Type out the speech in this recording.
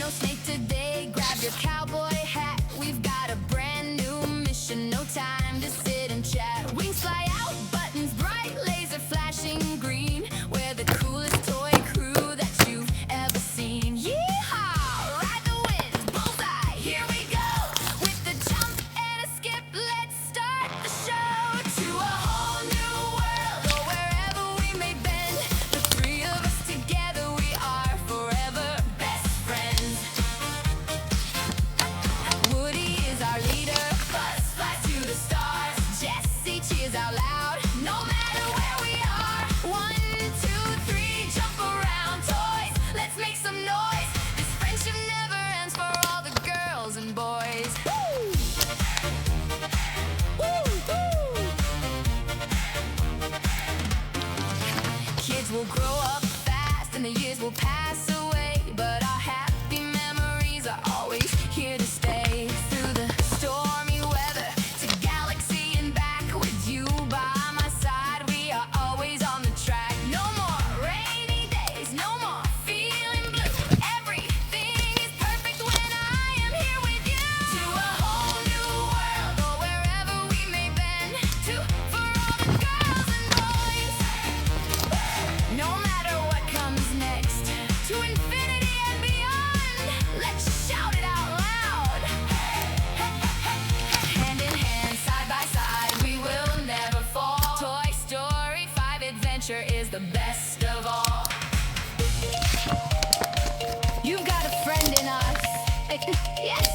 no snake today. Grab your cowboy hat, we've got a brand new mission. No time to sit and chat. Wings fly out, buttons bright, laser flashing green. We're the coolest toy crew that you've ever seen. Yeehaw! Ride the winds, bullseye, here we go. With a jump and a skip, let's start the show. To a whole new world, or wherever we may bend. The three of us together, we are forever best friends. Woody is our leader, Buzz flies to the stars. Jessie cheers out loud, no matter where we are. 1, 2, 3, jump around, toys, let's make some noise. This friendship never ends for all the girls and boys. Woo! Woo, woo! Kids will grow up fast and the years will pass away, but our happy memories are always here to stay. Through the stormy weather, to galaxy and back, with you by my side, we are always on the track. No more rainy days, no more feeling blue. Everything is perfect when I am here with you. To a whole new world, or wherever we may bend. For all the girls and boys. No matter what comes next, to infinity and beyond. Let's shout it out loud. Hand in hand, side by side, we will never fall. Toy Story 5 Adventure is the best of all. You've got a friend in us. Yes,